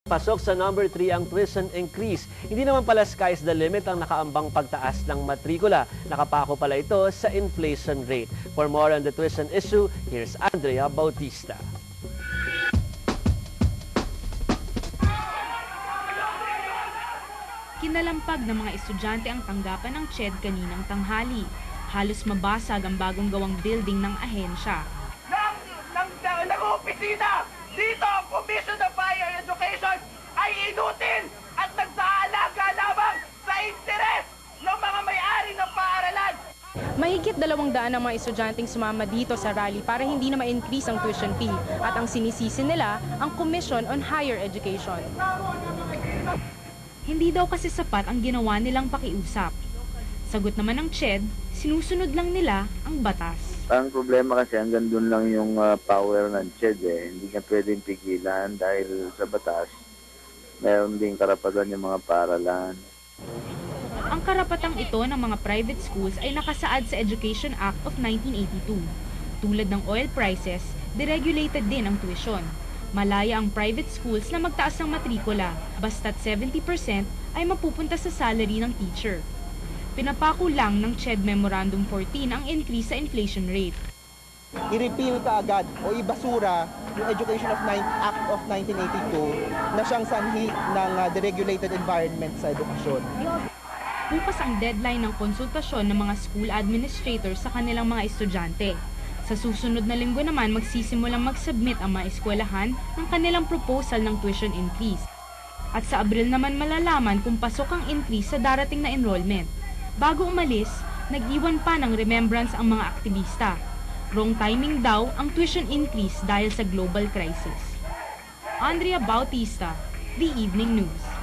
Pasok sa number 3 ang tuition increase. Hindi naman pala sky's the limit ang nakaambang pagtaas ng matrikula. Nakapako pala ito sa inflation rate. For more on the tuition issue, here's Andrea Bautista. Kinalampag ng mga estudyante ang tanggapan ng CHED kaninang tanghali. Halos mabasag ang bagong gawang building ng ahensya. Ng opisina! Dito ang Commission of Higher Education ay inutin at nagsaalaga lamang sa interes ng mga may-ari ng paaralan! Mahigit 200 ang mga estudyanteng sumama dito sa rally para hindi na ma-increase ang tuition fee at ang sinisisi nila ang Commission on Higher Education. Hindi daw kasi sapat ang ginawa nilang pakiusap. Sagot naman ng CHED, sinusunod lang nila ang batas. Ang problema kasi hanggang doon lang yung power ng CHED eh. Hindi niya pwedeng pigilan dahil sa batas. Mayroon ding karapatan yung mga paaralan. Ang karapatang ito ng mga private schools ay nakasaad sa Education Act of 1982. Tulad ng oil prices, deregulated din ang tuition. Malaya ang private schools na magtaas ng matrikula, basta't 70% ay mapupunta sa salary ng teacher. Pinapako lang ng CHED Memorandum 14 ang increase sa inflation rate. I-repeal ka agad o ibasura yung Education Act of 1982 na siyang sanhi ng deregulated environment sa edukasyon. Bukas ang deadline ng konsultasyon ng mga school administrators sa kanilang mga estudyante. Sa susunod na linggo naman magsisimulang mag-submit ang mga eskwelahan ng kanilang proposal ng tuition increase. At sa Abril naman malalaman kung pasok ang increase sa darating na enrollment. Bago umalis, nag-iwan pa ng remembrance ang mga aktivista. Wrong timing daw ang tuition increase dahil sa global crisis. Andrea Bautista, The Evening News.